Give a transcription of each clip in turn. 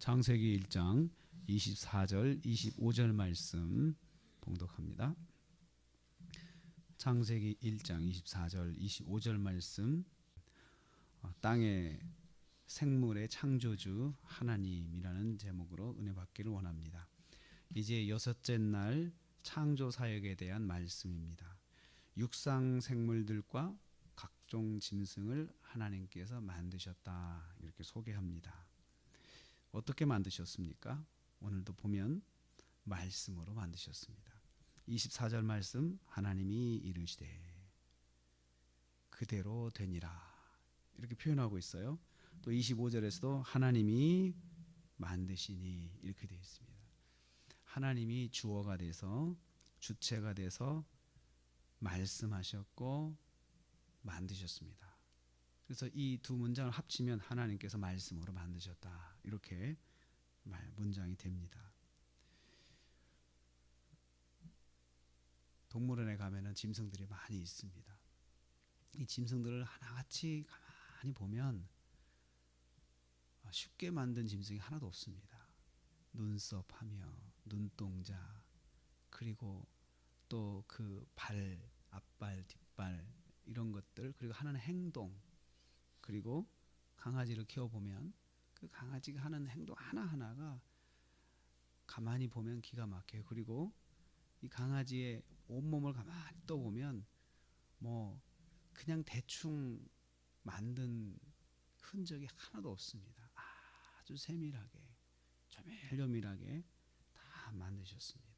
창세기 1장 24절 25절 말씀 봉독합니다. 창세기 1장 24절 25절 말씀. 땅의 생물의 창조주 하나님이라는 제목으로 은혜 받기를 원합니다. 이제 여섯째 날 창조 사역에 대한 말씀입니다. 육상 생물들과 각종 짐승을 하나님께서 만드셨다, 이렇게 소개합니다. 어떻게 만드셨습니까? 오늘도 보면 말씀으로 만드셨습니다. 24절 말씀, 하나님이 이르시되 그대로 되니라, 이렇게 표현하고 있어요. 또 25절에서도 하나님이 만드시니, 이렇게 되어 있습니다. 하나님이 주어가 돼서, 주체가 돼서 말씀하셨고 만드셨습니다. 그래서 이 두 문장을 합치면 하나님께서 말씀으로 만드셨다, 이렇게 문장이 됩니다. 동물원에 가면은 짐승들이 많이 있습니다. 이 짐승들을 하나같이 가만히 보면 쉽게 만든 짐승이 하나도 없습니다. 눈썹하며 눈동자, 그리고 또 그 발, 앞발, 뒷발, 이런 것들, 그리고 하는 행동, 그리고 강아지를 키워보면 그 강아지가 하는 행동 하나하나가 가만히 보면 기가 막혀요. 그리고 이 강아지의 온몸을 가만히 떠보면 뭐 그냥 대충 만든 흔적이 하나도 없습니다. 아주 세밀하게, 조밀조밀하게 다 만드셨습니다.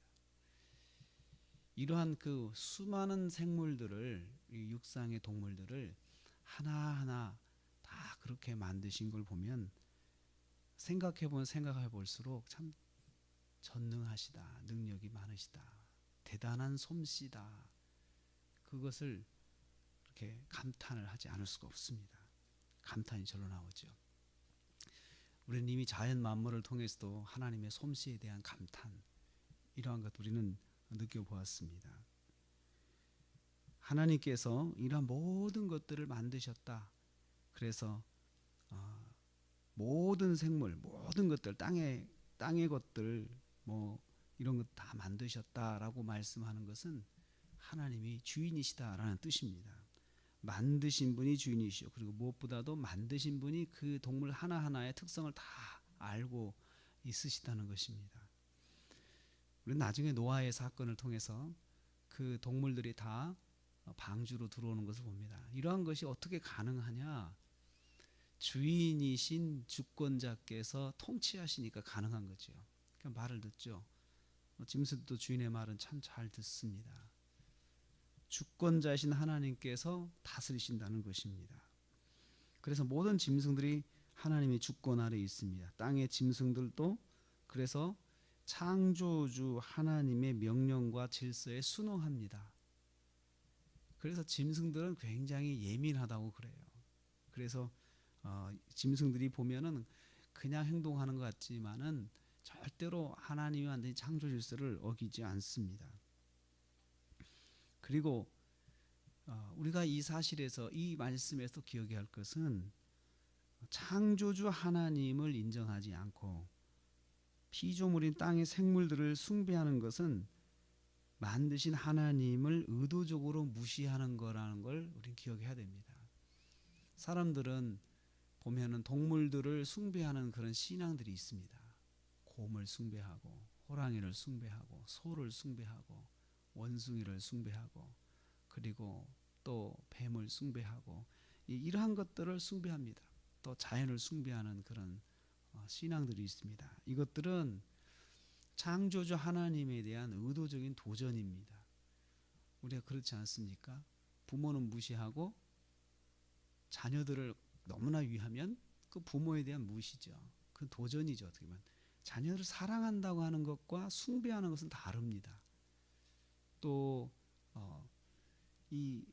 이러한 그 수많은 생물들을, 이 육상의 동물들을 하나하나 다 그렇게 만드신 걸 보면 생각해 볼수록 참 전능하시다, 능력이 많으시다, 대단한 솜씨다, 그것을 이렇게 감탄을 하지 않을 수가 없습니다. 감탄이 절로 나오죠. 우리는 이미 자연 만물을 통해서도 하나님의 솜씨에 대한 감탄, 이러한 것 우리는 느껴보았습니다. 하나님께서 이러한 모든 것들을 만드셨다. 그래서 모든 생물, 모든 것들, 땅의 것들, 뭐 이런 것 다 만드셨다라고 말씀하는 것은 하나님이 주인이시다라는 뜻입니다. 만드신 분이 주인이시죠. 그리고 무엇보다도 만드신 분이 그 동물 하나하나의 특성을 다 알고 있으시다는 것입니다. 우리는 나중에 노아의 사건을 통해서 그 동물들이 다 방주로 들어오는 것을 봅니다. 이러한 것이 어떻게 가능하냐? 주인이신 주권자께서 통치하시니까 가능한 거죠. 그러니까 말을 듣죠. 짐승도 주인의 말은 참 잘 듣습니다. 주권자이신 하나님께서 다스리신다는 것입니다. 그래서 모든 짐승들이 하나님의 주권 아래 있습니다. 땅의 짐승들도 그래서 창조주 하나님의 명령과 질서에 순응합니다. 그래서 짐승들은 굉장히 예민하다고 그래요. 그래서 짐승들이 보면은 그냥 행동하는 것 같지만은 절대로 하나님이 만든 창조 질서를 어기지 않습니다. 그리고 우리가 이 사실에서, 이 말씀에서 기억해야 할 것은 창조주 하나님을 인정하지 않고 피조물인 땅의 생물들을 숭배하는 것은 만드신 하나님을 의도적으로 무시하는 거라는 걸 우리는 기억해야 됩니다. 사람들은 보면은 동물들을 숭배하는 그런 신앙들이 있습니다. 곰을 숭배하고, 호랑이를 숭배하고, 소를 숭배하고, 원숭이를 숭배하고, 그리고 또 뱀을 숭배하고, 이러한 것들을 숭배합니다. 또 자연을 숭배하는 그런 신앙들이 있습니다. 이것들은 창조주 하나님에 대한 의도적인 도전입니다. 우리가 그렇지 않습니까? 부모는 무시하고 자녀들을 너무나 위하면 그 부모에 대한 무시죠. 그 도전이죠. 어떻게 보면 자녀를 사랑한다고 하는 것과 숭배하는 것은 다릅니다. 또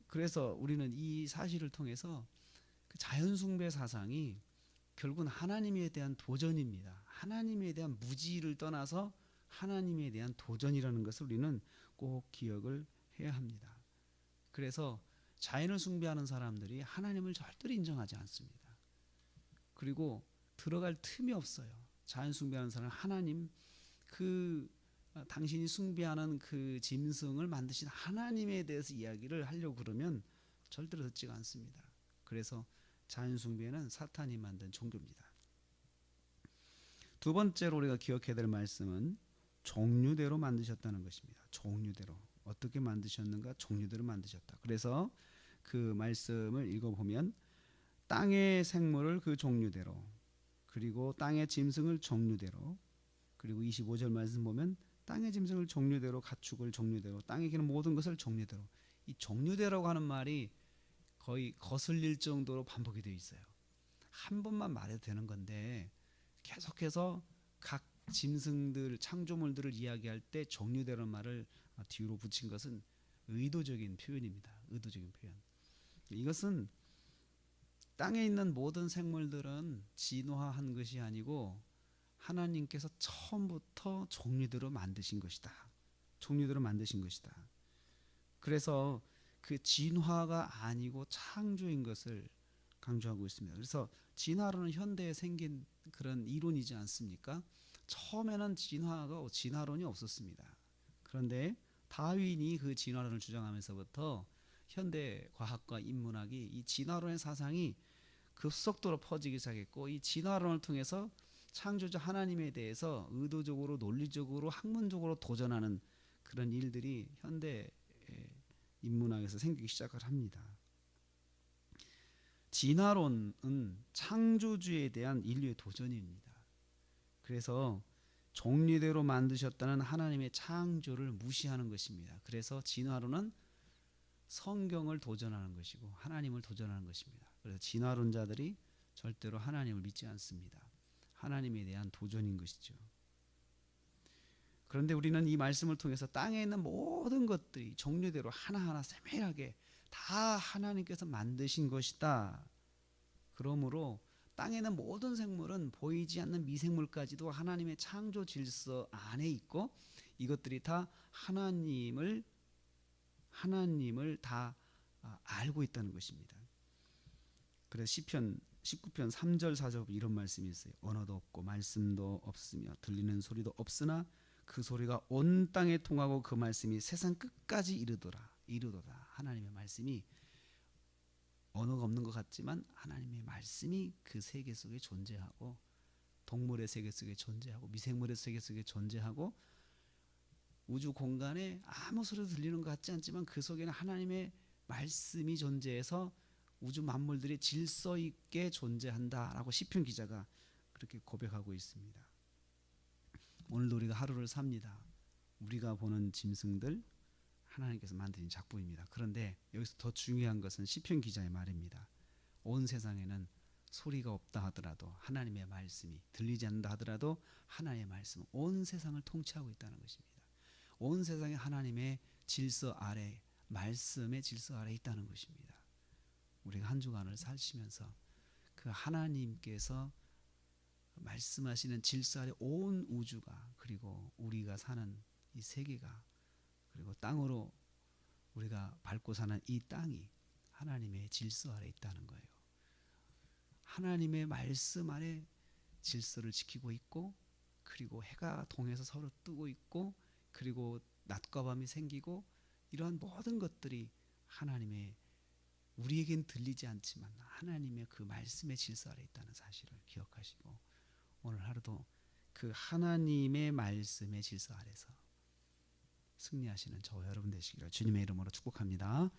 그래서 우리는 이 사실을 통해서 그 자연 숭배 사상이 결국은 하나님에 대한 도전입니다. 하나님에 대한 무지를 떠나서 하나님에 대한 도전이라는 것을 우리는 꼭 기억을 해야 합니다. 그래서 자연을 숭배하는 사람들이 하나님을 절대로 인정하지 않습니다. 그리고 들어갈 틈이 없어요. 자연 숭배하는 사람은 하나님 그 당신이 숭배하는 그 짐승을 만드신 하나님에 대해서 이야기를 하려고 그러면 절대로 듣지가 않습니다. 그래서 자연 숭배는 사탄이 만든 종교입니다. 두 번째로 우리가 기억해야 될 말씀은 종류대로 만드셨다는 것입니다. 종류대로. 어떻게 만드셨는가? 종류대로 만드셨다. 그래서 그 말씀을 읽어보면 땅의 생물을 그 종류대로, 그리고 땅의 짐승을 종류대로, 그리고 25절 말씀 보면 땅의 짐승을 종류대로, 가축을 종류대로, 땅에 기는 모든 것을 종류대로. 이 종류대로라고 하는 말이 거의 거슬릴 정도로 반복이 되어 있어요. 한 번만 말해도 되는 건데 계속해서 각 짐승들, 창조물들을 이야기할 때 종류대로 말을 뒤로 붙인 것은 의도적인 표현입니다. 의도적인 표현. 이것은 땅에 있는 모든 생물들은 진화한 것이 아니고 하나님께서 처음부터 종류대로 만드신 것이다. 종류대로 만드신 것이다. 그래서 그 진화가 아니고 창조인 것을 강조하고 있습니다. 그래서 진화론은 현대에 생긴 그런 이론이지 않습니까? 처음에는 진화론이 없었습니다. 그런데 다윈이 그 진화론을 주장하면서부터 현대 과학과 인문학이 이 진화론의 사상이 급속도로 퍼지기 시작했고, 이 진화론을 통해서 창조주 하나님에 대해서 의도적으로, 논리적으로, 학문적으로 도전하는 그런 일들이 현대 인문학에서 생기기 시작을 합니다. 진화론은 창조주에 대한 인류의 도전입니다. 그래서 종류대로 만드셨다는 하나님의 창조를 무시하는 것입니다. 그래서 진화론은 성경을 도전하는 것이고 하나님을 도전하는 것입니다. 그래서 진화론자들이 절대로 하나님을 믿지 않습니다. 하나님에 대한 도전인 것이죠. 그런데 우리는 이 말씀을 통해서 땅에 있는 모든 것들이 종류대로 하나하나 세밀하게 다 하나님께서 만드신 것이다. 그러므로 땅에 있는 모든 생물은 보이지 않는 미생물까지도 하나님의 창조 질서 안에 있고 이것들이 다 하나님을 다 알고 있다는 것입니다. 그래서 시편 19편 3절 4절 이런 말씀이 있어요. 언어도 없고 말씀도 없으며 들리는 소리도 없으나 그 소리가 온 땅에 통하고 그 말씀이 세상 끝까지 이르도다. 하나님의 말씀이 언어가 없는 것 같지만 하나님의 말씀이 그 세계 속에 존재하고 동물의 세계 속에 존재하고 미생물의 세계 속에 존재하고 우주 공간에 아무 소리도 들리는 것 같지 않지만 그 속에는 하나님의 말씀이 존재해서 우주 만물들이 질서 있게 존재한다라고 시편 기자가 그렇게 고백하고 있습니다. 오늘도 우리가 하루를 삽니다. 우리가 보는 짐승들 하나님께서 만드신 작품입니다. 그런데 여기서 더 중요한 것은 시편 기자의 말입니다. 온 세상에는 소리가 없다 하더라도 하나님의 말씀이 들리지 않는다 하더라도 하나님의 말씀은 온 세상을 통치하고 있다는 것입니다. 온 세상에 하나님의 질서 아래, 말씀의 질서 아래 있다는 것입니다. 우리가 한 주간을 사시면서 그 하나님께서 말씀하시는 질서 아래 온 우주가, 그리고 우리가 사는 이 세계가, 그리고 땅으로 우리가 밟고 사는 이 땅이 하나님의 질서 아래 있다는 거예요. 하나님의 말씀 아래 질서를 지키고 있고, 그리고 해가 동해서 서로 뜨고 있고, 그리고 낮과 밤이 생기고, 이러한 모든 것들이 하나님의, 우리에겐 들리지 않지만 하나님의 그 말씀의 질서 아래 있다는 사실을 기억하시고 오늘 하루도 그 하나님의 말씀의 질서 아래서 승리하시는 저와 여러분 되시기를 주님의 이름으로 축복합니다.